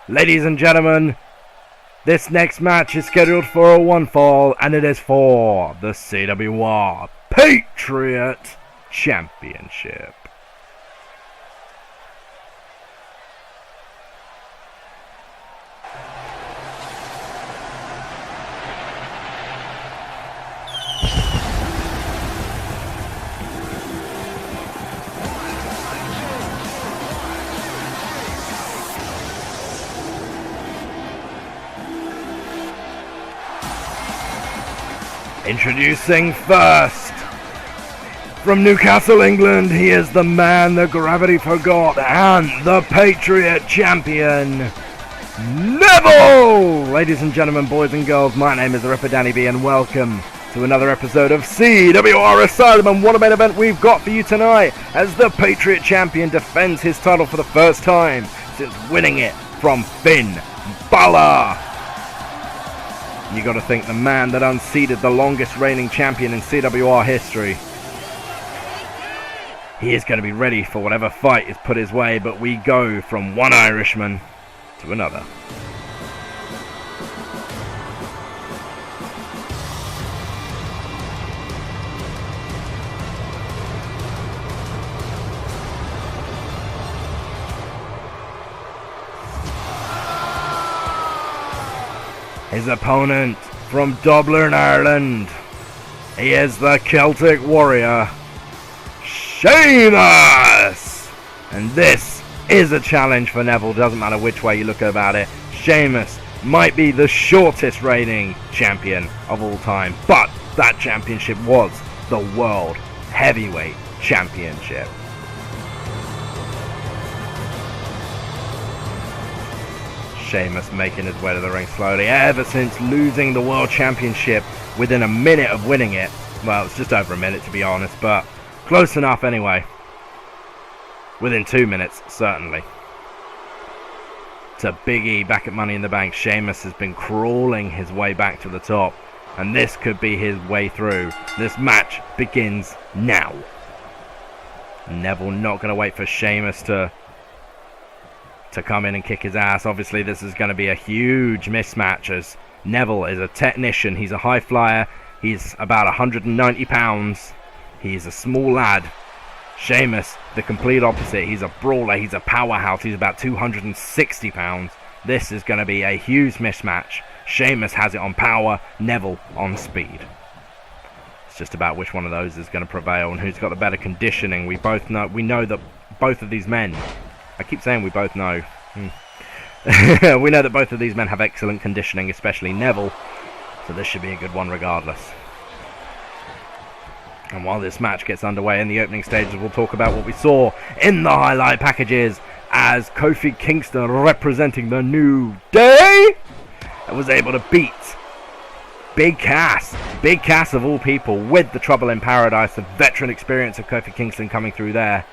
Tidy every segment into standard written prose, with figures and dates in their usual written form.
Ladies and gentlemen, this next match is scheduled for a one fall, and it is for the CWR Patriot Championship. Introducing first, from Newcastle, England, he is the man that gravity forgot and the Patriot Champion, Neville! Ladies and gentlemen, boys and girls, my name is the Ripper Danny B, and welcome to another episode of CWR Asylum. And what a main event we've got for you tonight, as the Patriot Champion defends his title for the first time since winning it from Finn Balor. You got to think, the man that unseated the longest reigning champion in CWR history. He is going to be ready for whatever fight is put his way, but we go from one Irishman to another. His opponent from Dublin, Ireland, he is the Celtic Warrior, Sheamus! And this is a challenge for Neville, doesn't matter which way you look about it. Sheamus might be the shortest reigning champion of all time, but that championship was the World Heavyweight Championship. Sheamus making his way to the ring slowly. Ever since losing the World Championship within a minute of winning it. Well, it's just over a minute to be honest, but close enough anyway. Within 2 minutes, certainly. To Big E back at Money in the Bank. Sheamus has been crawling his way back to the top, and this could be his way through. This match begins now. Neville not going to wait for Sheamus to come in and kick his ass. Obviously this is going to be a huge mismatch, as Neville is a technician. He's a high flyer. He's about 190 pounds. He's a small lad. Sheamus, the complete opposite. He's a brawler. He's a powerhouse. He's about 260 pounds. This is going to be a huge mismatch. Sheamus has it on power, Neville on speed. It's just about which one of those is going to prevail and who's got the better conditioning. We know that both of these men, I keep saying we both know. We know that both of these men have excellent conditioning, especially Neville. So this should be a good one regardless. And while this match gets underway in the opening stages, we'll talk about what we saw in the highlight packages, as Kofi Kingston, representing the New Day, was able to beat Big Cass of all people, with the Trouble in Paradise, the veteran experience of Kofi Kingston coming through there.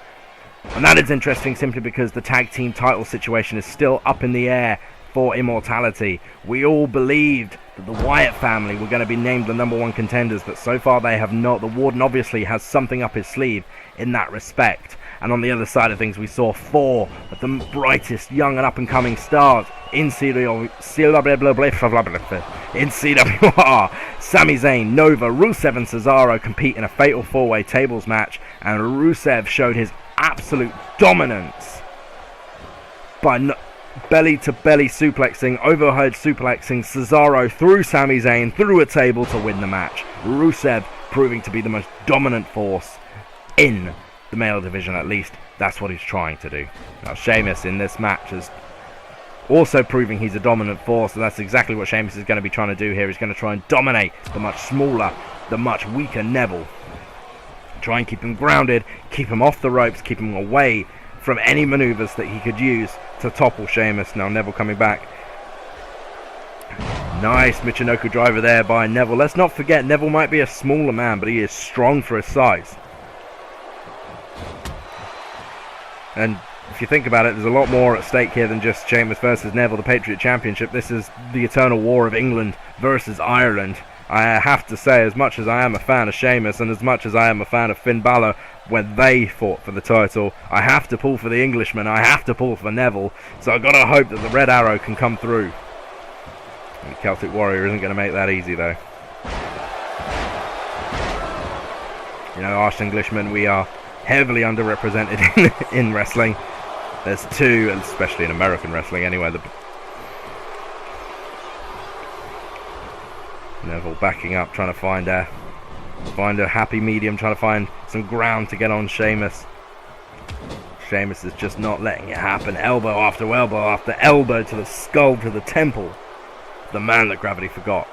And that is interesting simply because the tag team title situation is still up in the air for Immortality. We all believed that the Wyatt family were going to be named the #1 contenders, but so far they have not. The Warden obviously has something up his sleeve in that respect. And on the other side of things, we saw 4 of the brightest young and up-and-coming stars in CWR. Sami Zayn, Nova, Rusev and Cesaro compete in a fatal 4-way tables match, and Rusev showed his absolute dominance by belly-to-belly suplexing, overhead suplexing Cesaro through Sami Zayn, through a table to win the match. Rusev proving to be the most dominant force in the male division, at least that's what he's trying to do. Now Sheamus in this match is also proving he's a dominant force, and that's exactly what Sheamus is going to be trying to do here. He's going to try and dominate the much smaller, the much weaker Neville. Try and keep him grounded, keep him off the ropes, keep him away from any maneuvers that he could use to topple Sheamus. Now Neville coming back. Nice Michinoku driver there by Neville. Let's not forget, Neville might be a smaller man, but he is strong for his size. And if you think about it, there's a lot more at stake here than just Sheamus versus Neville, the Patriot Championship. This is the eternal war of England versus Ireland. I have to say, as much as I am a fan of Sheamus and as much as I am a fan of Finn Balor when they fought for the title, I have to pull for the Englishman. I have to pull for Neville. So I've got to hope that the Red Arrow can come through. And the Celtic Warrior isn't going to make that easy, though. You know, us Englishmen, we are heavily underrepresented in wrestling. There's two, and especially in American wrestling anyway. Neville backing up, trying to find a happy medium, trying to find some ground to get on Sheamus. Sheamus is just not letting it happen. Elbow after elbow after elbow to the skull, to the temple. The man that gravity forgot.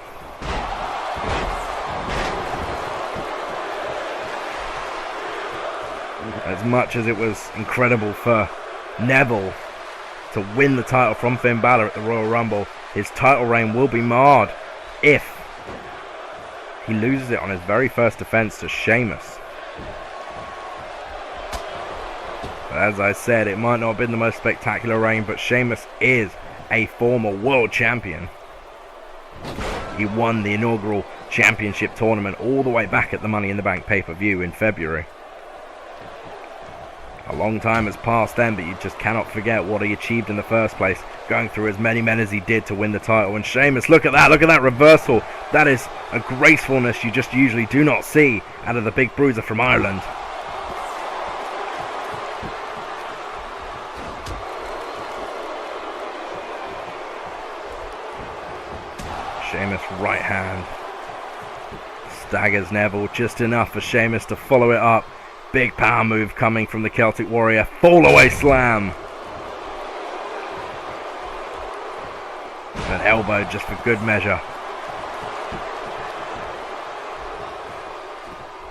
As much as it was incredible for Neville to win the title from Finn Balor at the Royal Rumble, his title reign will be marred if he loses it on his very first defense to Sheamus. But as I said, it might not have been the most spectacular reign, but Sheamus is a former world champion. He won the inaugural championship tournament all the way back at the Money in the Bank pay-per-view in February. A long time has passed then, but you just cannot forget what he achieved in the first place, going through as many men as he did to win the title. And Sheamus, look at that reversal. That is a gracefulness you just usually do not see out of the big bruiser from Ireland. Sheamus right hand staggers Neville, just enough for Sheamus to follow it up. Big power move coming from the Celtic Warrior. Fall away slam. An elbow just for good measure.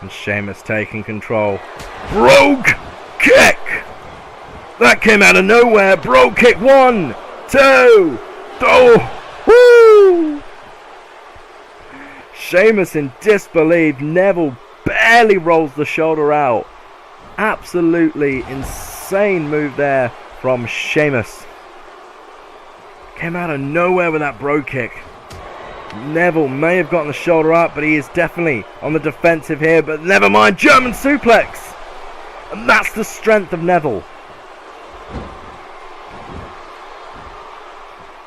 And Sheamus taking control. Brogue kick! That came out of nowhere. Brogue kick. 1, 2, woo! Sheamus in disbelief. Neville barely rolls the shoulder out. Absolutely insane move there from Sheamus. Came out of nowhere with that bro kick. Neville may have gotten the shoulder up, but he is definitely on the defensive here. But never mind, German suplex. And that's the strength of Neville.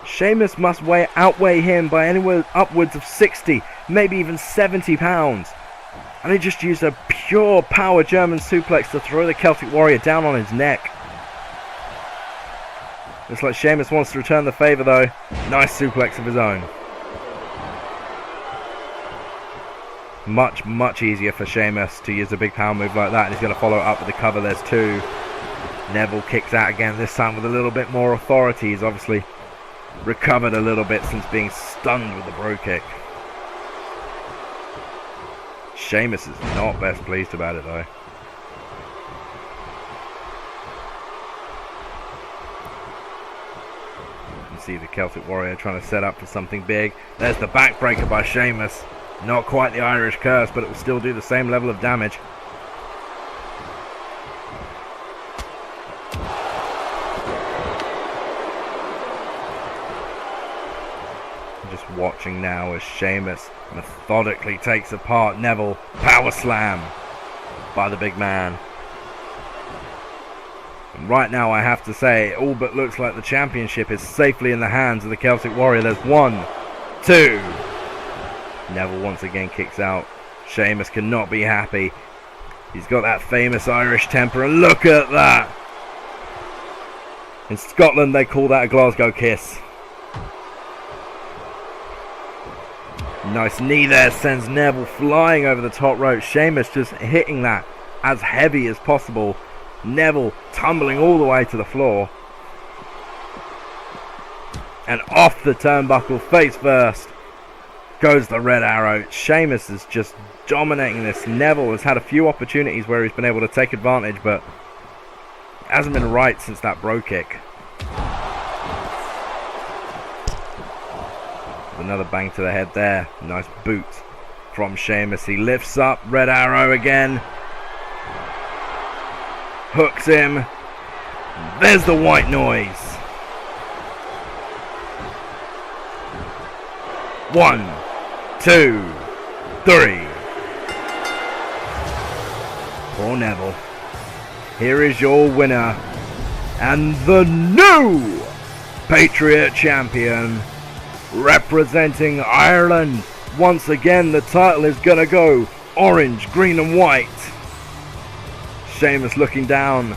Sheamus must outweigh him by anywhere upwards of 60, maybe even 70 pounds. And he just used a pure power German suplex to throw the Celtic Warrior down on his neck. Looks like Sheamus wants to return the favour though. Nice suplex of his own. Much, much easier for Sheamus to use a big power move like that. And he's going to follow it up with the cover. There's 2. Neville kicks out again, this time with a little bit more authority. He's obviously recovered a little bit since being stunned with the bro kick. Sheamus is not best pleased about it though. You can see the Celtic Warrior trying to set up for something big. There's the backbreaker by Sheamus. Not quite the Irish curse, but it will still do the same level of damage. Just watching now as Sheamus methodically takes apart Neville. Power slam by the big man. And right now I have to say, it all but looks like the championship is safely in the hands of the Celtic Warrior. There's 1, 2. Neville once again kicks out. Sheamus cannot be happy. He's got that famous Irish temper, and look at that. In Scotland they call that a Glasgow kiss. Nice knee there, sends Neville flying over the top rope. Sheamus just hitting that as heavy as possible. Neville tumbling all the way to the floor. And off the turnbuckle, face first, goes the Red Arrow. Sheamus is just dominating this. Neville has had a few opportunities where he's been able to take advantage, but hasn't been right since that bro kick. Another bang to the head there. Nice boot from Sheamus. He lifts up. Red Arrow again. Hooks him. There's the white noise. 1, 2. 3. Poor Neville. Here is your winner and the new Patriot champion, representing Ireland. Once again, the title is gonna go orange, green and white. Sheamus looking down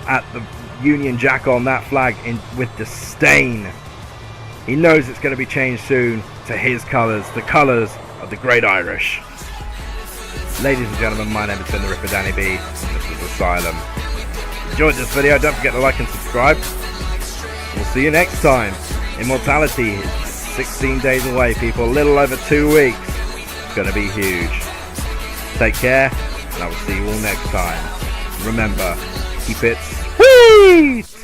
at the Union Jack on that flag with disdain. He knows it's going to be changed soon to his colours, the colours of the Great Irish. Ladies and gentlemen, my name has been the Ripper Danny B, and this is Asylum. Enjoyed this video, don't forget to like and subscribe. We'll see you next time. Immortality is 16 days away, people, a little over 2 weeks. It's going to be huge. Take care, and I will see you all next time. Remember, keep it sweet!